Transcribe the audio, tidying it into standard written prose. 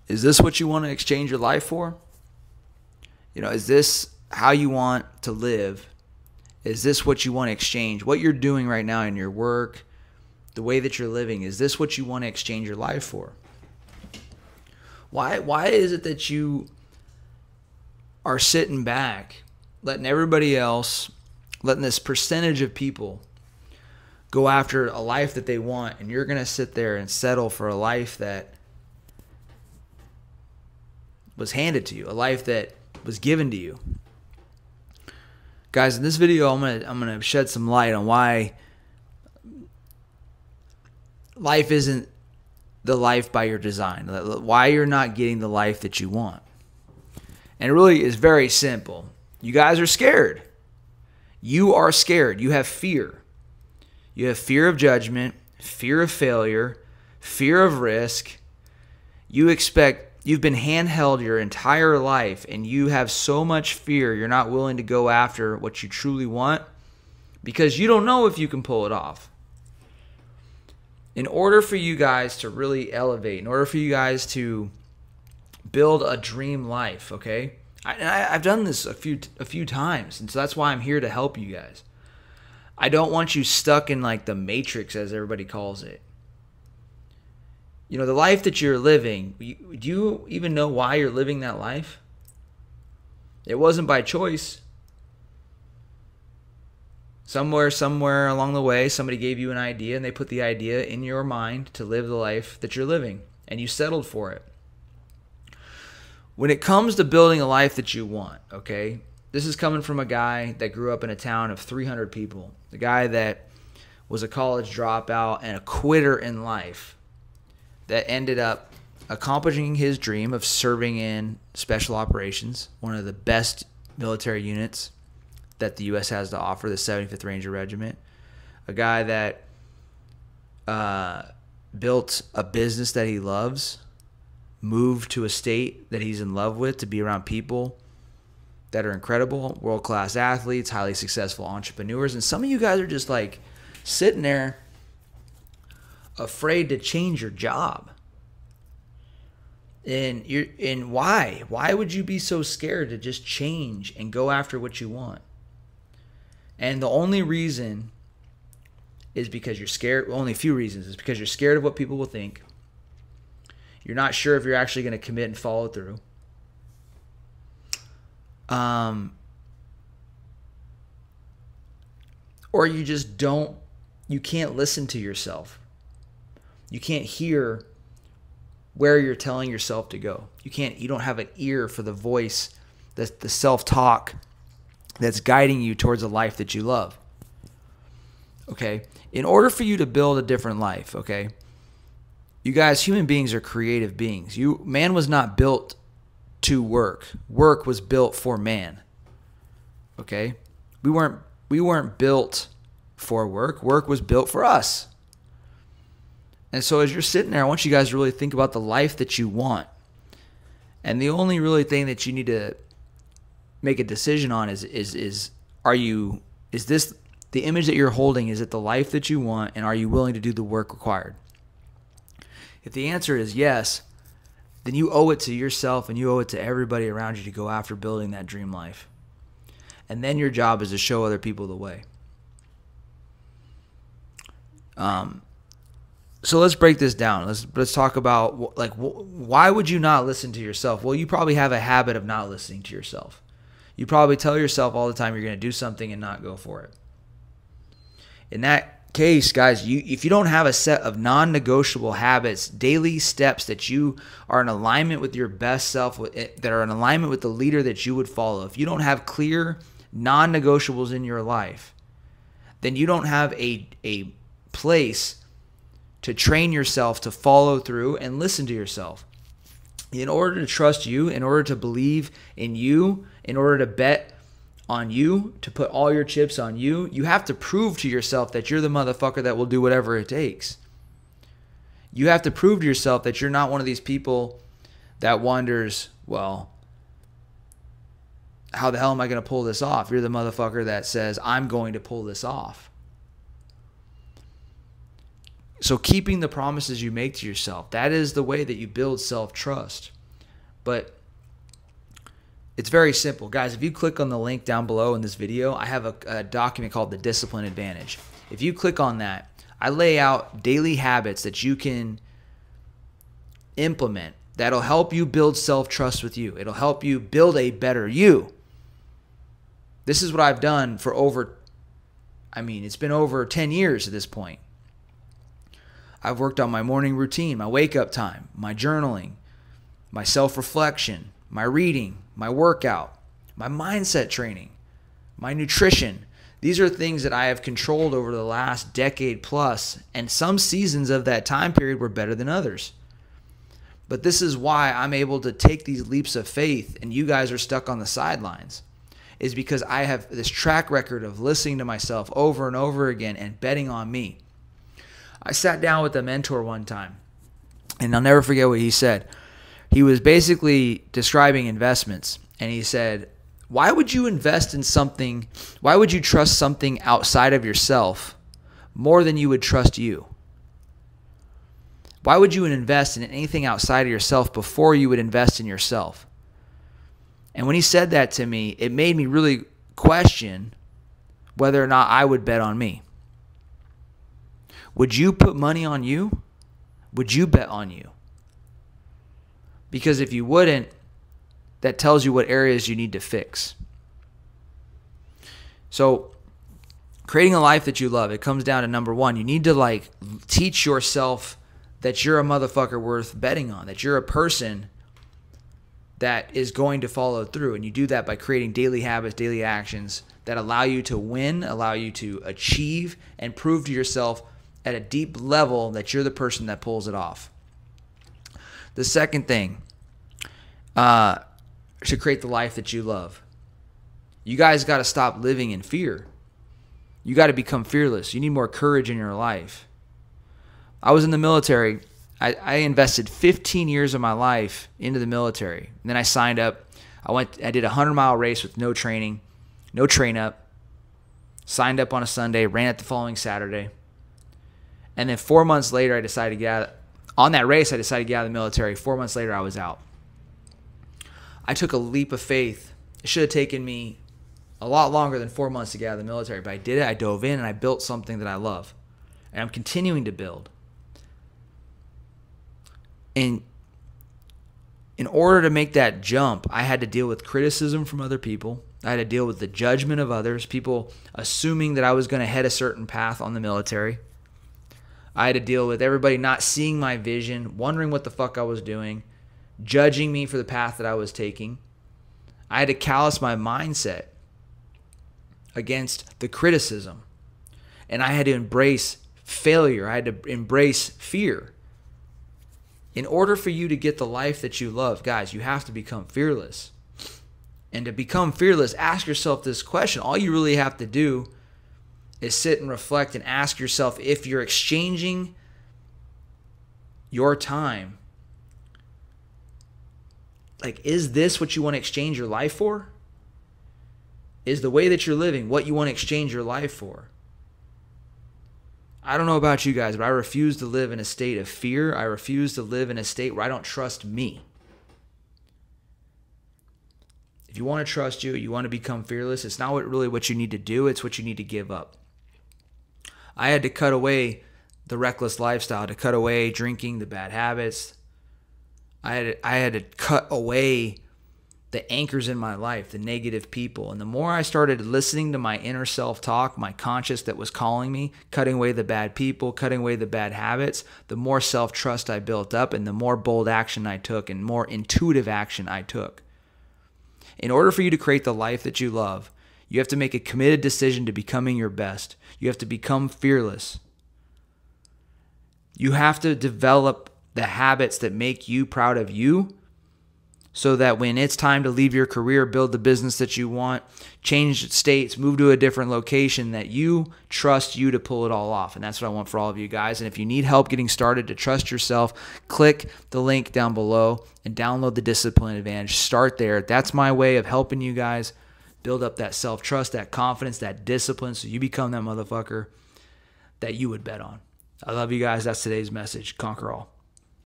Is this what you want to exchange your life for? Is this how you want to live? Is this what you want to exchange? What you're doing right now in your work, the way that you're living, is this what you want to exchange your life for? Why is it that you are sitting back, letting everybody else, letting this percentage of people go after a life that they want, and you're going to sit there and settle for a life that was handed to you, a life that was given to you? Guys, in this video, I'm gonna shed some light on why life isn't the life by your design, why you're not getting the life that you want. And it really is very simple. You guys are scared. You are scared. You have fear. You have fear of judgment, fear of failure, fear of risk. You've been handheld your entire life, and you have so much fear you're not willing to go after what you truly want because you don't know if you can pull it off. In order for you guys to really elevate, in order for you guys to build a dream life, okay? I've done this a few times, and so that's why I'm here to help you guys. I don't want you stuck in like the matrix, as everybody calls it. The life that you're living, do you even know why you're living that life? It wasn't by choice. Somewhere along the way, somebody gave you an idea, and they put the idea in your mind to live the life that you're living, and you settled for it. When it comes to building a life that you want, okay, this is coming from a guy that grew up in a town of 300 people, the guy that was a college dropout and a quitter in life, that ended up accomplishing his dream of serving in special operations, one of the best military units that the U.S. has to offer, the 75th Ranger Regiment. A guy that built a business that he loves, moved to a state that he's in love with to be around people that are incredible, world-class athletes, highly successful entrepreneurs. And some of you guys are just like sitting there afraid to change your job. And why? Why would you be so scared to just change and go after what you want? And the only reason is because you're scared. Only a few reasons is because you're scared of what people will think. You're not sure if you're actually going to commit and follow through. Or you just don't. You can't listen to yourself. You can't hear where you're telling yourself to go. You don't have an ear for the voice, the self-talk that's guiding you towards a life that you love. Okay? In order for you to build a different life, okay? You guys, human beings are creative beings. Man was not built to work. Work was built for man. Okay? We weren't built for work. Work was built for us. And so as you're sitting there, I want you guys to really think about the life that you want. And the only really thing that you need to make a decision on is this the image that you're holding, is it the life that you want, and are you willing to do the work required? If the answer is yes, then you owe it to yourself and you owe it to everybody around you to go after building that dream life. And then your job is to show other people the way. So let's break this down. Let's talk about, like, why would you not listen to yourself? Well, you probably have a habit of not listening to yourself. You probably tell yourself all the time you're going to do something and not go for it. In that case, guys, if you don't have a set of non-negotiable habits, daily steps that you are in alignment with your best self, that are in alignment with the leader that you would follow, if you don't have clear non-negotiables in your life, then you don't have a place to train yourself to follow through and listen to yourself. In order to trust you, in order to believe in you, in order to bet on you, to put all your chips on you, you have to prove to yourself that you're the motherfucker that will do whatever it takes. You have to prove to yourself that you're not one of these people that wonders, well, how the hell am I going to pull this off? You're the motherfucker that says, I'm going to pull this off. So keeping the promises you make to yourself, that is the way that you build self-trust. But it's very simple. Guys, if you click on the link down below in this video, I have a document called The Discipline Advantage. If you click on that, I lay out daily habits that you can implement that'll help you build self-trust with you. It'll help you build a better you. This is what I've done for it's been over 10 years at this point. I've worked on my morning routine, my wake-up time, my journaling, my self-reflection, my reading, my workout, my mindset training, my nutrition. These are things that I have controlled over the last decade plus, and some seasons of that time period were better than others. But this is why I'm able to take these leaps of faith and you guys are stuck on the sidelines, is because I have this track record of listening to myself over and over again and betting on me. I sat down with a mentor one time, and I'll never forget what he said. He was basically describing investments, and he said, why would you invest in something? Why would you trust something outside of yourself more than you would trust you? Why would you invest in anything outside of yourself before you would invest in yourself? And when he said that to me, it made me really question whether or not I would bet on me. Would you put money on you? Would you bet on you? Because if you wouldn't, that tells you what areas you need to fix. So creating a life that you love, it comes down to number one. You need to teach yourself that you're a motherfucker worth betting on, that you're a person that is going to follow through. And you do that by creating daily habits, daily actions that allow you to win, allow you to achieve, and prove to yourself at a deep level that you're the person that pulls it off. The second thing, to create the life that you love. You guys got to stop living in fear. You got to become fearless. You need more courage in your life. I was in the military. I invested 15 years of my life into the military. And then I signed up. I did a 100-mile race with no training, no train up. Signed up on a Sunday, ran it the following Saturday. And then 4 months later, I decided to get out. On that race, I decided to get out of the military. 4 months later, I was out. I took a leap of faith. It should have taken me a lot longer than 4 months to get out of the military, but I did it. I dove in and I built something that I love. And I'm continuing to build. And in order to make that jump, I had to deal with criticism from other people. I had to deal with the judgment of others, people assuming that I was going to head a certain path on the military. I had to deal with everybody not seeing my vision, wondering what the fuck I was doing, judging me for the path that I was taking. I had to callous my mindset against the criticism. And I had to embrace failure. I had to embrace fear. In order for you to get the life that you love, guys, you have to become fearless. And to become fearless, ask yourself this question. All you really have to do is sit and reflect and ask yourself if you're exchanging your time. Is this what you want to exchange your life for? Is the way that you're living what you want to exchange your life for? I don't know about you guys, but I refuse to live in a state of fear. I refuse to live in a state where I don't trust me. If you want to trust you want to become fearless, it's not really what you need to do, it's what you need to give up. I had to cut away the reckless lifestyle, to cut away drinking, the bad habits. I had to cut away the anchors in my life, the negative people. And the more I started listening to my inner self-talk, my conscious that was calling me, cutting away the bad people, cutting away the bad habits, the more self-trust I built up and the more bold action I took and more intuitive action I took. In order for you to create the life that you love, you have to make a committed decision to becoming your best. You have to become fearless. You have to develop the habits that make you proud of you, so that when it's time to leave your career, build the business that you want, change states, move to a different location, that you trust you to pull it all off. And that's what I want for all of you guys. And if you need help getting started to trust yourself, click the link down below and download the Discipline Advantage. Start there. That's my way of helping you guys build up that self-trust, that confidence, that discipline, so you become that motherfucker that you would bet on. I love you guys. That's today's message. Conquer all.